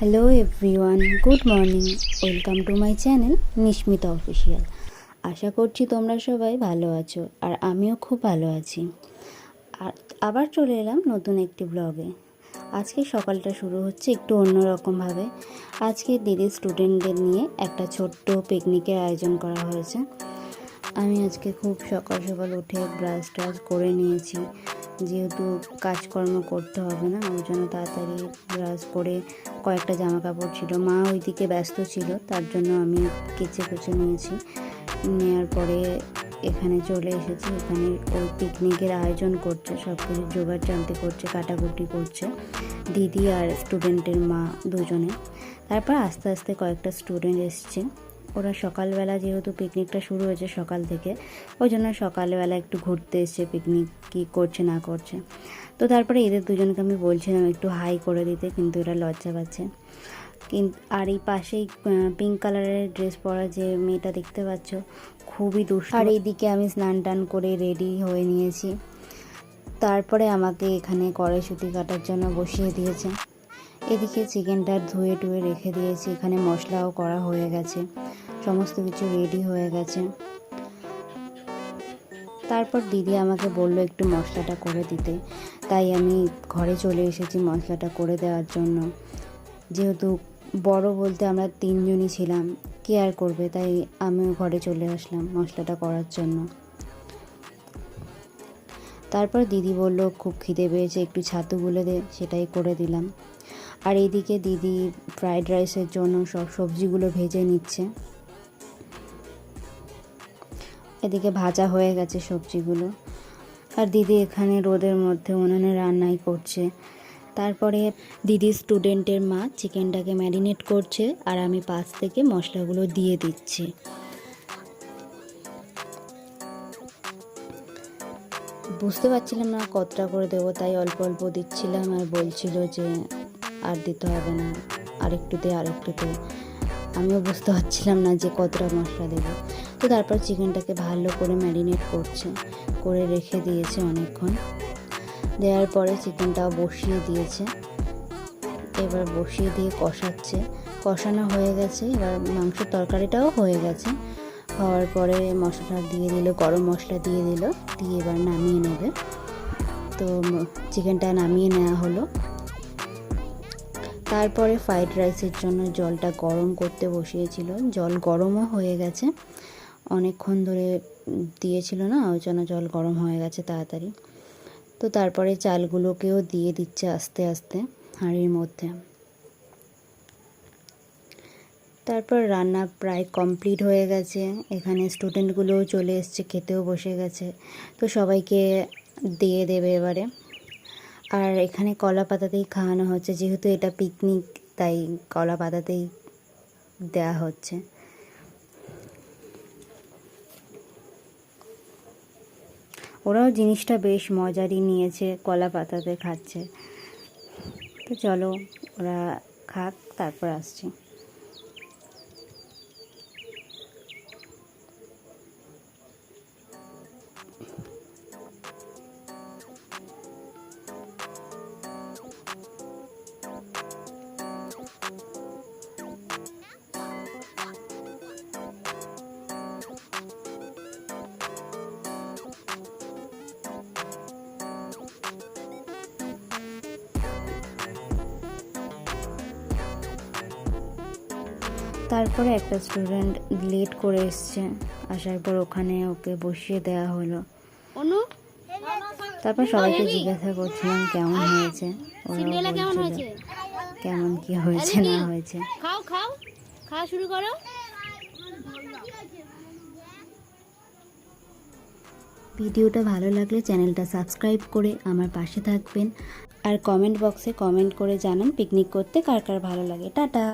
Hello everyone, good morning. Welcome to my channel Nismita official. আশা করছি তোমরা সবাই ভালো আছো, আর আমিও খুব ভালো আছি। আর আবার চলে এলাম নতুন একটি ব্লগে। আজকে সকালটা শুরু হচ্ছে একটু অন্যরকমভাবে। আজকে দিদির স্টুডেন্টদের নিয়ে একটা ছোট্ট পিকনিকের আয়োজন করা হয়েছে। আমি আজকে খুব সকাল সকাল উঠে ব্রাশ ট্রাশ করে নিয়েছি, যেহেতু কাজকর্ম করতে হবে না, ওই জন্য তাড়াতাড়ি ব্রাশ করে কয়েকটা জামা কাপড় ছিল, মা ওইদিকে ব্যস্ত ছিল, তার জন্য আমি কেচে কুচে নিয়েছি। নেওয়ার পরে এখানে চলে এসেছি। এখানে ওই পিকনিকের আয়োজন করছে, সব কিছু জোগাড় জানতে করছে, কাটাকুটি করছে দিদি আর স্টুডেন্টের মা দুজনে। তারপর আস্তে আস্তে কয়েকটা স্টুডেন্ট এসছে। ওরা সকালবেলা, যেহেতু পিকনিকটা শুরু হয়েছে সকাল থেকে, ওই জন্য সকালবেলা একটু ঘুরতে এসছে, পিকনিক কী করছে না করছে। তো তারপরে এদের দুজনকে আমি বলছিলাম একটু হাই করে দিতে, কিন্তু এরা লজ্জা পাচ্ছে। আর এই পাশেই পিঙ্ক কালারের ড্রেস পরা যে মেয়েটা দেখতে পাচ্ছ, খুবই দুষ্ট। আর এইদিকে আমি স্নান টান করে রেডি হয়ে নিয়েছি। তারপরে আমাকে এখানে কড়াইশুঁটি কাটার জন্য বসিয়ে দিয়েছে। এদিকে চিকেনটা ধুয়ে টুয়ে রেখে দিয়েছি, এখানে মশলাও করা হয়ে গেছে, সমস্ত কিছু রেডি হয়ে গেছে। তারপর দিদি আমাকে বলল একটু মশলাটা করে দিতে, তাই আমি ঘরে চলে এসেছি মশলাটা করে দেওয়ার জন্য। যেহেতু বড় বলতে আমরা তিনজনই ছিলাম, কে আর করবে, তাই আমিও ঘরে চলে আসলাম মশলাটা করার জন্য। তারপর দিদি বলল খুব খিদে পেয়েছে, একটু ছাতু গুলে দে, সেটাই করে দিলাম। আর এইদিকে দিদি ফ্রাইড রাইসের জন্য সব সবজিগুলো ভেজে নিচ্ছে। এদিকে ভাজা হয়ে গেছে সবজিগুলো, আর দিদি এখানে রোদের মধ্যে উনুনে রান্নাই করছে। তারপরে দিদি স্টুডেন্টের মা চিকেনটাকে ম্যারিনেট করছে, আর আমি পাশ থেকে মশলাগুলো দিয়ে দিচ্ছি। বুঝতে পারছিলাম না কতটা করে দেবো, তাই অল্প অল্প দিচ্ছিলাম, আর বলছিল যে আর দিতে হবে না, আরেকটু দে আরেকটু দে। আমিও বুঝতে পারছিলাম না যে কতটা মশলা দেবো। তো তারপর চিকেনটাকে ভালো করে ম্যারিনেট করে রেখে দিয়েছে অনেকক্ষণ। দেওয়ার পরে চিকেনটাও বসিয়ে দিয়েছে, এবার বসিয়ে দিয়ে কষাচ্ছে। কষানো হয়ে গেছে, এবার মাংসের তরকারিটাও হয়ে গেছে। হওয়ার পরে মশলাটা দিয়ে দিল, গরম মশলা দিয়ে দিল, দিয়ে এবার নামিয়ে নেবে। তো চিকেনটা নামিয়ে নেওয়া হলো। তারপরে ফ্রাইড রাইসের জন্য জলটা গরম করতে বসিয়েছিল, জল গরমও হয়ে গেছে, অনেকক্ষণ ধরে দিয়েছিল না, ওই জন্য জল গরম হয়ে গেছে তাড়াতাড়ি। তো তারপরে চালগুলোকেও দিয়ে দিচ্ছে আস্তে আস্তে হাঁড়ির মধ্যে। তারপর রান্না প্রায় কমপ্লিট হয়ে গেছে। এখানে স্টুডেন্টগুলোও চলে এসছে, খেতেও বসে গেছে, তো সবাইকে দিয়ে দেবে এবারে। আর এখানে কলা পাতাতেই খাওয়ানো হচ্ছে, যেহেতু এটা পিকনিক, তাই কলা পাতাতেই দেওয়া হচ্ছে। ওরাও জিনিসটা বেশ মজারই নিয়েছে, কলা পাতাতে খাচ্ছে। তো চলো ওরা খাক, তারপর আসছি। তারপরে একটা স্টুডেন্ট লেট করে এসছে, আসার পর ওখানে ওকে বসিয়ে দেওয়া হলো। তারপর সবাইকে জিজ্ঞাসা করছিলাম কেমন হয়েছে, ওরা বলছিল কেমন কি হয়েছে না হয়েছে। খাওয়া শুরু করো। ভিডিওটা ভালো লাগলে চ্যানেলটা সাবস্ক্রাইব করে আমার পাশে থাকবেন, আর কমেন্ট বক্সে কমেন্ট করে জানান পিকনিক করতে কার কার ভালো লাগে। টাটা।